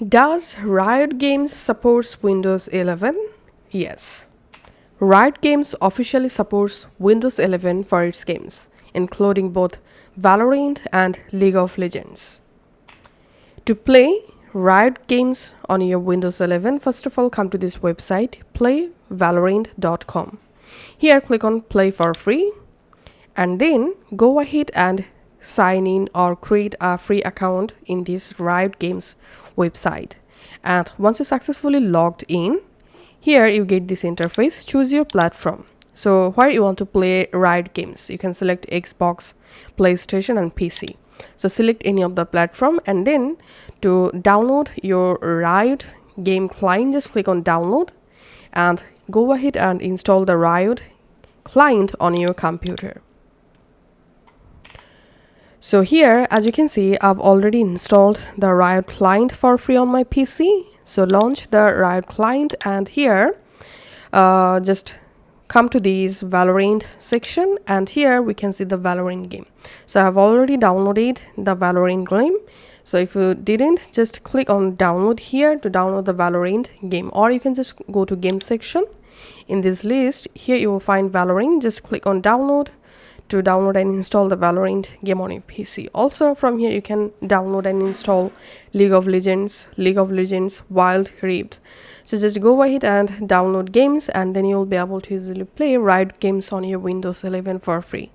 Does Riot Games supports Windows 11? Yes. Riot Games officially supports Windows 11 for its games, including both Valorant and League of Legends. To play Riot Games on your Windows 11, first of all, come to this website, playvalorant.com. Here, click on Play for Free, and then go ahead and sign in or create a free account in this Riot Games website. And once you successfully logged in, here you get this interface. Choose your platform. So where you want to play Riot Games, you can select Xbox, PlayStation and PC. So select any of the platform, and then to download your Riot game client, just click on download and go ahead and install the Riot client on your computer. So here, as you can see, I've already installed the Riot client for free on my PC. So launch the Riot client, and here just come to this Valorant section, and here we can see the Valorant game. So I've already downloaded the Valorant game. So if you didn't, just click on download here to download the Valorant game, or you can just go to game section. In this list, here you will find Valorant. Just click on download to download and install the Valorant game on your PC. Also from here you can download and install League of Legends, Wild Rift. So just go ahead and download games, and then you'll be able to easily play Riot Games on your Windows 11 for free.